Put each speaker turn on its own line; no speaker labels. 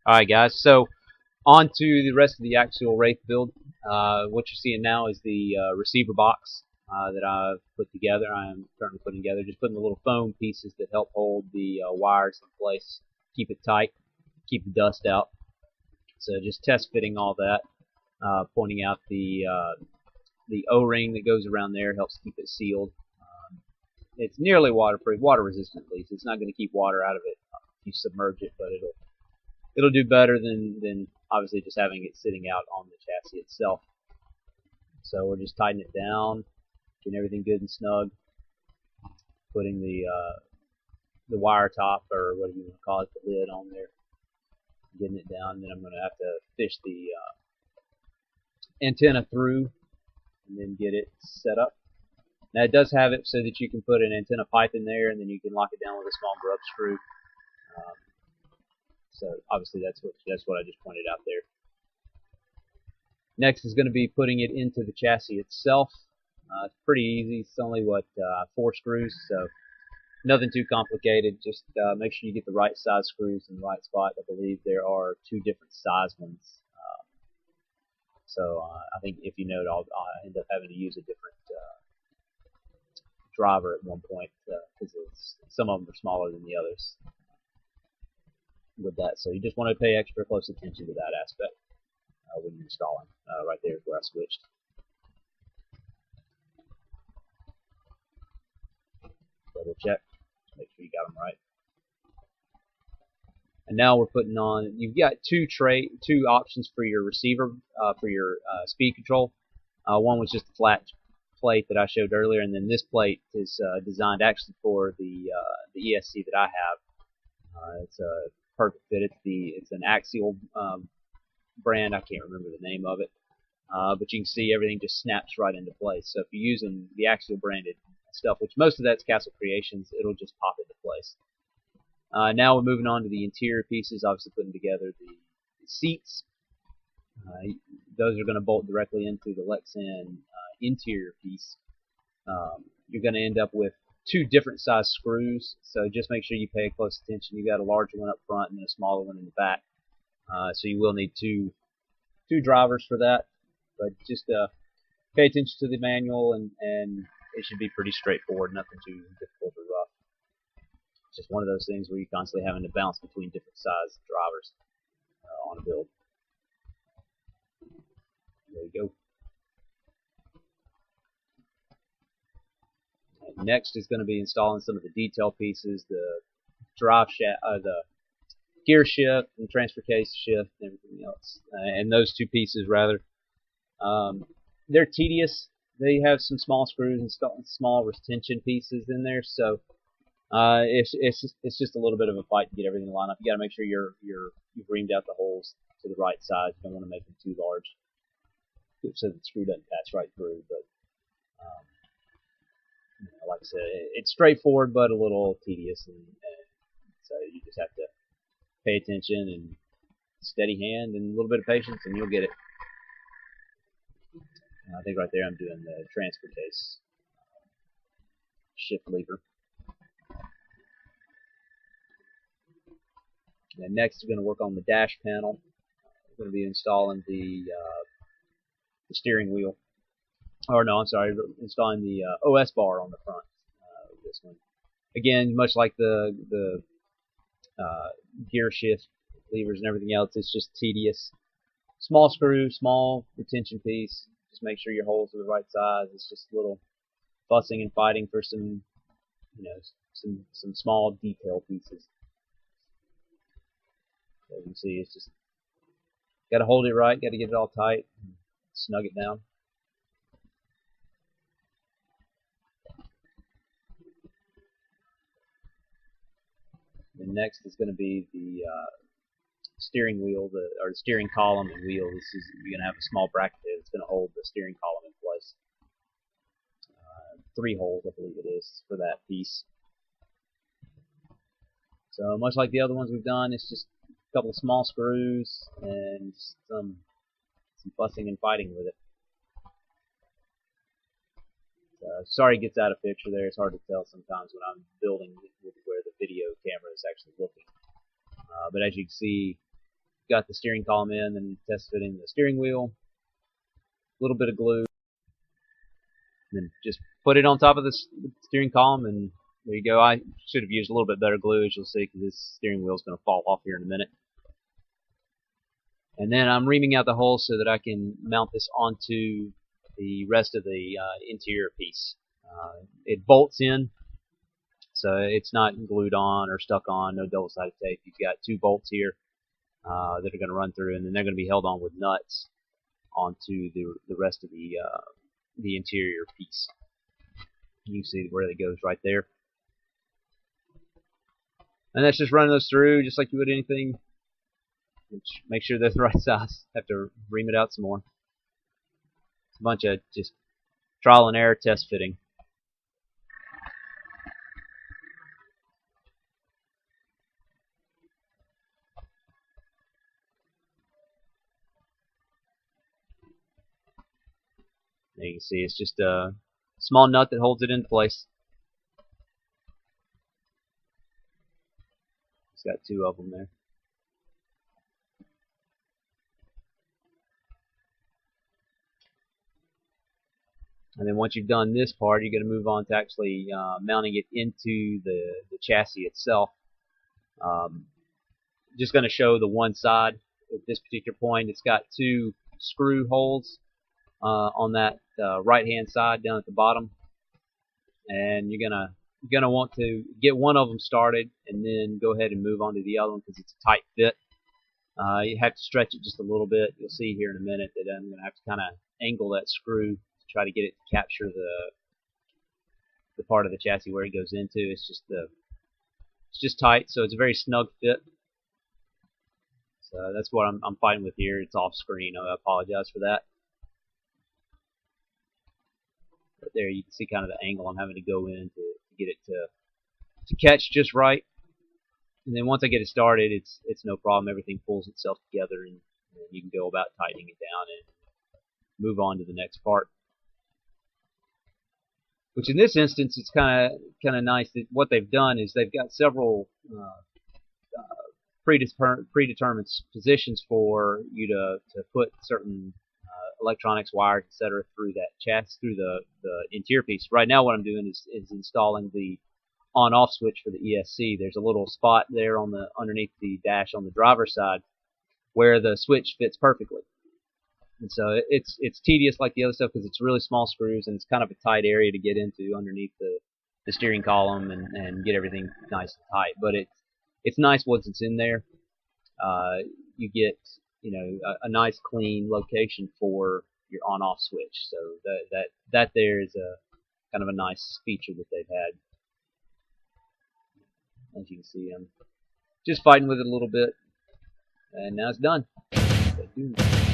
Alright guys, so on to the rest of the Axial Wraith build. What you're seeing now is the receiver box that I've put together. I am currently putting together, just putting the little foam pieces that help hold the wires in place, keep it tight, keep the dust out. So just test fitting all that, pointing out the O-ring that goes around there helps keep it sealed. It's nearly waterproof, water resistant at least. It's not going to keep water out of it if you submerge it, but it'll do better than obviously just having it sitting out on the chassis itself. So we're just tightening it down, getting everything good and snug, putting the wire top, or whatever you want to call it, the lid on there, getting it down. And then I'm going to have to fish the antenna through and then get it set up. Now it does have it so that you can put an antenna pipe in there, and then you can lock it down with a small grub screw. So obviously that's what I just pointed out there. Next is going to be putting it into the chassis itself. It's pretty easy. It's only 4 screws, so nothing too complicated. Just make sure you get the right size screws in the right spot. I believe there are 2 different size ones. So I think if you note, I'll end up having to use a different driver at one point because some of them are smaller than the others with that. So you just want to pay extra close attention to that aspect when you're installing. Right there is where I switched. Double check, make sure you got them right. And now we're putting on. You've got two options for your receiver for your speed control. One was just a flat plate that I showed earlier, and then this plate is designed actually for the ESC that I have. It's a perfect fit. It's an Axial brand. I can't remember the name of it, but you can see everything just snaps right into place. So if you're using the Axial branded stuff, which most of that's Castle Creations, it'll just pop into place. Now we're moving on to the interior pieces. Obviously putting together the seats. Those are going to bolt directly into the Lexan interior piece. You're going to end up with 2 different size screws, so just make sure you pay close attention. You've got a larger one up front and then a smaller one in the back. So you will need two drivers for that, but just pay attention to the manual, and it should be pretty straightforward, nothing too difficult or rough. It's just one of those things where you're constantly having to bounce between different size drivers on a build. There you go. Next is going to be installing some of the detail pieces, the drive shaft, the gear shift and transfer case shift and everything else, and those 2 pieces rather. They're tedious. They have some small screws and small retention pieces in there, so it's just a little bit of a fight to get everything lined up. You got to make sure you've reamed out the holes to the right size. You don't want to make them too large so the screw doesn't pass right through. But like I said, it's straightforward but a little tedious, and so you just have to pay attention and steady hand and a little bit of patience, and you'll get it. I think right there I'm doing the transfer case shift lever. And next we're going to work on the dash panel. We're going to be installing the steering wheel. Or no, I'm sorry, installing the OS bar on the front of this one. Again, much like the gear shift levers and everything else, it's just tedious. Small screw, small retention piece. Just make sure your holes are the right size. It's just a little fussing and fighting for some small detail pieces. As you can see, it's just got to hold it right, got to get it all tight, and snug it down. And next is going to be the steering wheel, or the steering column and wheel. You're going to have a small bracket there that's going to hold the steering column in place. 3 holes, I believe it is, for that piece. So much like the other ones we've done, it's just a couple of small screws and some fussing and fighting with it. Sorry it gets out of picture there. It's hard to tell sometimes when I'm building with where the video camera is actually looking. But as you can see, got the steering column in, then test fitting the steering wheel, a little bit of glue, and then just put it on top of the steering column, and there you go. I should have used a little bit better glue, as you'll see, because this steering wheel is going to fall off here in a minute. And then I'm reaming out the hole so that I can mount this onto the rest of the interior piece. It bolts in, so it's not glued on or stuck on, no double-sided tape. You've got 2 bolts here that are going to run through, and then they're going to be held on with nuts onto the rest of the interior piece. You can see where it goes right there. And that's just running those through just like you would anything. Make sure they're the right size. Have to ream it out some more. It's a bunch of just trial and error test fitting. There you can see it's just a small nut that holds it in place. It's got 2 of them there. And then once you've done this part, you're going to move on to actually mounting it into the chassis itself. Just going to show the one side at this particular point. It's got 2 screw holes on that right hand side down at the bottom, and you're gonna want to get one of them started and then go ahead and move on to the other one because it's a tight fit. You have to stretch it just a little bit. You'll see here in a minute that I'm going to have to kind of angle that screw to try to get it to capture the part of the chassis where it goes into. It's just tight, so it's a very snug fit. So that's what I'm fighting with here. It's off screen. I apologize for that. But there you can see kind of the angle I'm having to go in to get it to catch just right. And then once I get it started, it's no problem. Everything pulls itself together, and you can go about tightening it down and move on to the next part. Which in this instance, it's kind of nice that what they've done is they've got several predetermined positions for you to put certain electronics, wires, etc. through that chassis, through the interior piece. Right now, what I'm doing is installing the on-off switch for the ESC. There's a little spot there on underneath the dash on the driver's side where the switch fits perfectly. And so it's tedious like the other stuff because it's really small screws and it's kind of a tight area to get into underneath the steering column and get everything nice and tight. But it's nice once it's in there. You get a nice clean location for your on-off switch. So that there is a kind of a nice feature that they've had. As you can see, I'm just fighting with it a little bit, and now it's done. Stay tuned.